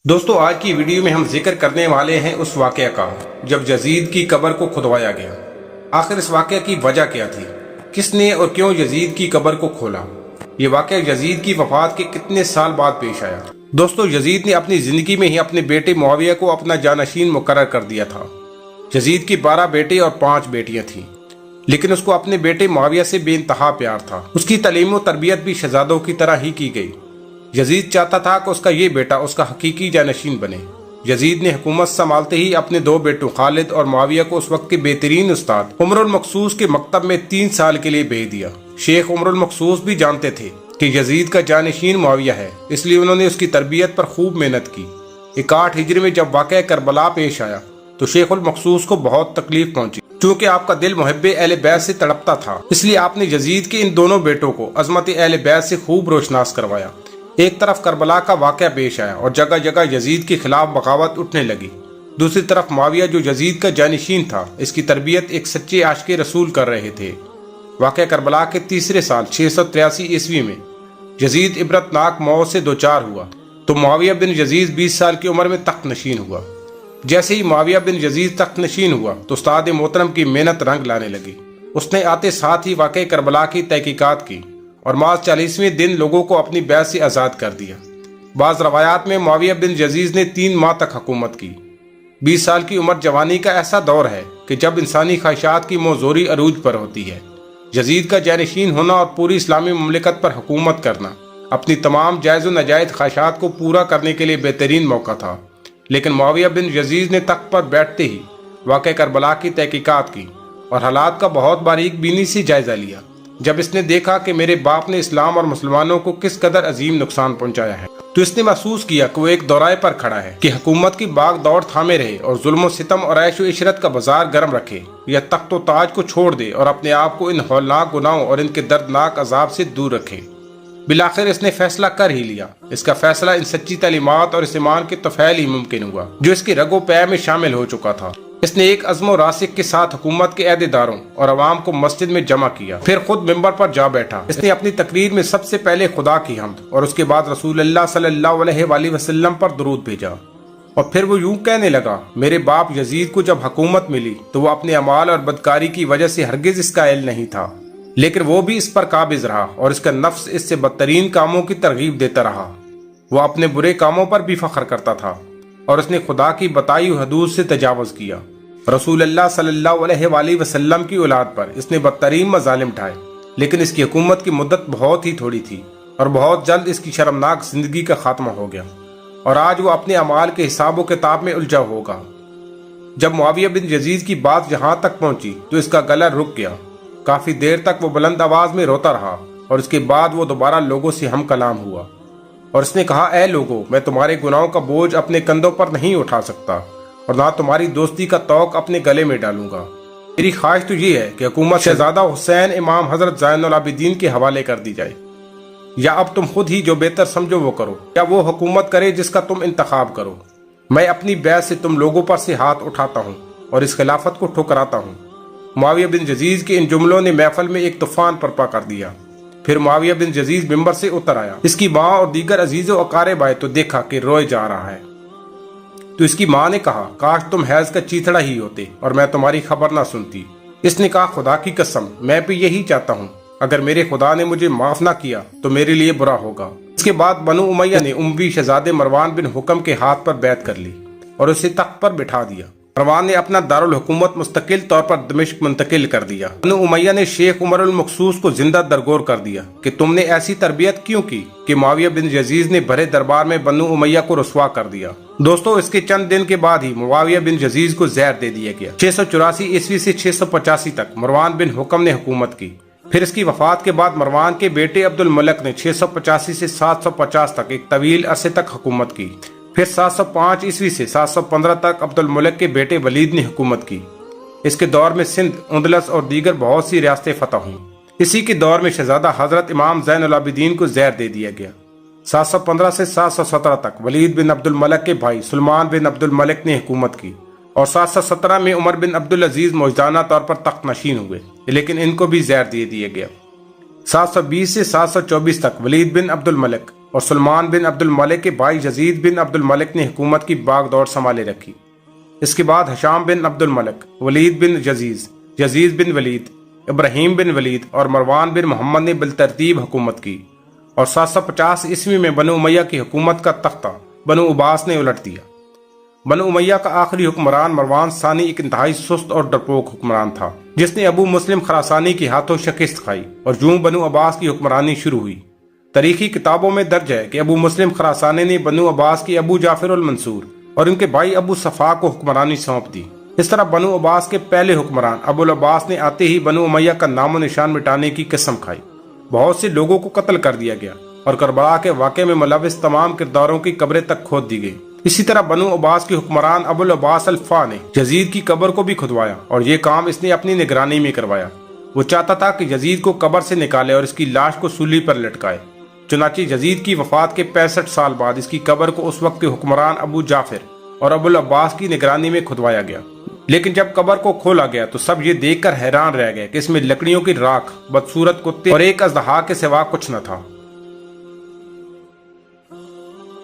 دوستو آج کی ویڈیو میں ہم ذکر کرنے والے ہیں اس واقعہ کا جب یزید کی قبر کو کھدوایا گیا۔ آخر اس واقعہ کی وجہ کیا تھی؟ کس نے اور کیوں یزید کی قبر کو کھولا؟ یہ واقعہ یزید کی وفات کے کتنے سال بعد پیش آیا؟ دوستو یزید نے اپنی زندگی میں ہی اپنے بیٹے معاویہ کو اپنا جانشین مقرر کر دیا تھا۔ یزید کی 12 بیٹے اور 5 بیٹیاں تھیں، لیکن اس کو اپنے بیٹے معاویہ سے بے انتہا پیار تھا۔ اس کی تعلیم و تربیت بھی شہزادوں کی طرح ہی کی گئی۔ یزید چاہتا تھا کہ اس کا یہ بیٹا اس کا حقیقی جانشین بنے۔ یزید نے حکومت سنبھالتے ہی اپنے 2 بیٹوں خالد اور معاویہ کو اس وقت کے بہترین استاد عمر المقصوص کے مکتب میں 3 سال کے لیے بھیج دیا۔ شیخ عمر المقصوص بھی جانتے تھے کہ یزید کا جانشین معاویہ ہے، اس لیے انہوں نے اس کی تربیت پر خوب محنت کی۔ 61 ہجری میں جب واقعہ کربلا پیش آیا تو شیخ المقصوص کو بہت تکلیف پہنچی۔ چونکہ آپ کا دل محب اہل بیت سے تڑپتا تھا، اس لیے آپ نے یزید کے ان دونوں بیٹوں کو عظمت اہل بیت سے خوب روشناس کروایا۔ ایک طرف کربلا کا واقعہ پیش آیا اور جگہ جگہ یزید کے خلاف بغاوت اٹھنے لگی۔ دوسری طرف معاویہ جو یزید کا جانشین تھا، اس کی تربیت ایک سچے عاشق رسول کر رہے تھے۔ واقعہ کربلا کے تیسرے سال 683 عیسوی میں یزید عبرتناک موت سے دوچار ہوا تو معاویہ بن یزید 20 سال کی عمر میں تخت نشین ہوا۔ جیسے ہی معاویہ بن یزید تخت نشین ہوا تو استاد محترم کی محنت رنگ لانے لگی۔ اس نے آتے ساتھ ہی واقعہ کربلا کی تحقیقات کی اور محض 40ویں دن لوگوں کو اپنی بیعت سے آزاد کر دیا۔ بعض روایات میں معاویہ بن یزید نے 3 ماہ تک حکومت کی۔ 20 سال کی عمر جوانی کا ایسا دور ہے کہ جب انسانی خواہشات کی موزوری عروج پر ہوتی ہے۔ یزید کا جانشین ہونا اور پوری اسلامی مملکت پر حکومت کرنا اپنی تمام جائز و ناجائز خواہشات کو پورا کرنے کے لیے بہترین موقع تھا۔ لیکن معاویہ بن یزید نے تخت پر بیٹھتے ہی واقعہ کربلا کی تحقیقات کی اور حالات کا بہت باریک بینی سے جائزہ لیا۔ جب اس نے دیکھا کہ میرے باپ نے اسلام اور مسلمانوں کو کس قدر عظیم نقصان پہنچایا ہے تو اس نے محسوس کیا کہ وہ ایک دورائے پر کھڑا ہے کہ حکومت کی باغ دوڑ تھامے رہے اور ظلم و ستم اور عیش و عشرت کا بازار گرم رکھے، یا تخت و تاج کو چھوڑ دے اور اپنے آپ کو ان ہولناک گناہوں اور ان کے دردناک عذاب سے دور رکھے۔ بالآخر اس نے فیصلہ کر ہی لیا۔ اس کا فیصلہ ان سچی تعلیمات اور اس ایمان کے طفیل ہی ممکن ہوا جو اس کی رگ و پے میں شامل ہو چکا تھا۔ اس نے ایک عزم و راسخ کے ساتھ حکومت کے عہدیداروں اور عوام کو مسجد میں جمع کیا، پھر خود ممبر پر جا بیٹھا۔ اس نے اپنی تقریر میں سب سے پہلے خدا کی حمد اور اس کے بعد رسول اللہ صلی اللہ علیہ وآلہ وسلم پر درود بھیجا، اور پھر وہ یوں کہنے لگا: میرے باپ یزید کو جب حکومت ملی تو وہ اپنے اعمال اور بدکاری کی وجہ سے ہرگز اس کا اہل نہیں تھا، لیکن وہ بھی اس پر قابض رہا اور اس کا نفس اس سے بدترین کاموں کی ترغیب دیتا رہا۔ وہ اپنے برے کاموں پر بھی فخر کرتا تھا اور اس نے خدا کی بتائی ہوئی حدود سے تجاوز کیا۔ رسول اللہ صلی اللہ علیہ وآلہ وسلم کی اولاد پر اس نے بدترین مظالم ڈھائے، لیکن اس کی حکومت کی مدت بہت ہی تھوڑی تھی اور بہت جلد اس کی شرمناک زندگی کا خاتمہ ہو گیا، اور آج وہ اپنے اعمال کے حساب و کتاب میں الجھا ہوگا۔ جب معاویہ بن یزید کی بات یہاں تک پہنچی تو اس کا گلا رک گیا۔ کافی دیر تک وہ بلند آواز میں روتا رہا اور اس کے بعد وہ دوبارہ لوگوں سے ہم کلام ہوا اور اس نے کہا: اے لوگو، میں تمہارے گناہوں کا بوجھ اپنے کندھوں پر نہیں اٹھا سکتا اور نہ تمہاری دوستی کا توق اپنے گلے میں ڈالوں گا۔ میری خواہش تو یہ ہے کہ حکومت شہزادہ حسین امام حضرت زین العابدین کے حوالے کر دی جائے، یا اب تم خود ہی جو بہتر سمجھو وہ کرو، یا وہ حکومت کرے جس کا تم انتخاب کرو۔ میں اپنی بیعت سے تم لوگوں پر سے ہاتھ اٹھاتا ہوں اور اس خلافت کو ٹھکراتا ہوں۔ معاویہ بن یزید کے ان جملوں نے محفل میں ایک طوفان برپا کر دیا۔ پھر معاویہ بن یزید ممبر سے اتر آیا۔ اس کی ماں اور دیگر عزیز و اقارب آئے تو دیکھا کہ روئے جا رہا ہے، تو اس کی ماں نے کہا: کاش تم حیض کا چیتڑا ہی ہوتے اور میں تمہاری خبر نہ سنتی۔ اس نے کہا: خدا کی قسم، میں بھی یہی چاہتا ہوں، اگر میرے خدا نے مجھے معاف نہ کیا تو میرے لیے برا ہوگا۔ اس کے بعد بنو امیہ نے اموی شہزادے مروان بن حکم کے ہاتھ پر بیعت کر لی اور اسے تخت پر بٹھا دیا۔ مروان نے اپنا دارالحکومت مستقل طور پر دمشق منتقل کر دیا۔ بنو امیہ نے شیخ عمر المقصوص کو زندہ درگور کر دیا کہ تم نے ایسی تربیت کیوں کی کہ معاویہ بن یزید نے بھرے دربار میں بنو امیہ کو رسوا کر دیا۔ دوستو اس کے چند دن کے بعد ہی معاویہ بن یزید کو زہر دے دیا گیا۔ 684 عیسوی سے 685 تک مروان بن حکم نے حکومت کی۔ پھر اس کی وفات کے بعد مروان کے بیٹے عبد الملک نے 685 سے 750 تک ایک طویل عرصے تک حکومت کی۔ پھر 705 عیسوی سے 715 تک عبد الملک کے بیٹے ولید نے حکومت کی۔ اس کے دور میں سندھ، اندلس اور دیگر بہت سی ریاستیں فتح ہوئیں۔ اسی کے دور میں شہزادہ حضرت امام زین العابدین کو زہر دے دیا گیا۔ 715 سے 717 تک ولید بن عبد الملک کے بھائی سلمان بن عبد الملک نے حکومت کی، اور 717 میں عمر بن عبد العزیز موجزانہ طور پر تخت نشین ہوئے، لیکن ان کو بھی زہر دے دیا گیا۔ 720 سے 724 تک ولید بن عبد الملک اور سلمان بن عبد الملک کے بھائی یزید بن عبد الملک نے حکومت کی باغ دور سنبھالے رکھی۔ اس کے بعد حشام بن عبد الملک، ولید بن یزید، یزید بن ولید، ابراہیم بن ولید اور مروان بن محمد نے بالترتیب حکومت کی، اور 750 عیسوی میں بنو امیہ کی حکومت کا تختہ بنو عباس نے الٹ دیا۔ بنو امیہ کا آخری حکمران مروان ثانی ایک انتہائی سست اور ڈرپوک حکمران تھا، جس نے ابو مسلم خراسانی کے ہاتھوں شکست کھائی، اور یوں بنو عباس کی حکمرانی شروع ہوئی۔ تاریخی کتابوں میں درج ہے کہ ابو مسلم خراسانی نے بنو عباس کی ابو جعفر المنصور اور ان کے بھائی ابو صفا کو حکمرانی سونپ دی۔ اس طرح بنو عباس کے پہلے حکمران ابو العباس نے آتے ہی بنو امیہ کا نام و نشان مٹانے کی قسم کھائی۔ بہت سے لوگوں کو قتل کر دیا گیا اور کربلا کے واقعے میں ملوث تمام کرداروں کی قبریں تک کھود دی گئی۔ اسی طرح بنو عباس کے حکمران ابو العباس الفا نے یزید کی قبر کو بھی کھدوایا، اور یہ کام اس نے اپنی نگرانی میں کروایا۔ وہ چاہتا تھا کہ یزید کو قبر سے نکالے اور اس کی لاش کو سولی پر لٹکائے۔ چنانچہ یزید کی وفات کے 65 سال بعد اس کی قبر کو اس وقت کے حکمران ابو جعفر اور ابو العباس کی نگرانی میں کھدوایا گیا۔ لیکن جب قبر کو کھولا گیا تو سب یہ دیکھ کر حیران رہ گئے کہ اس میں لکڑیوں کی راکھ، بدصورت کتے اور ایک اژدہا کے سوا کچھ نہ تھا۔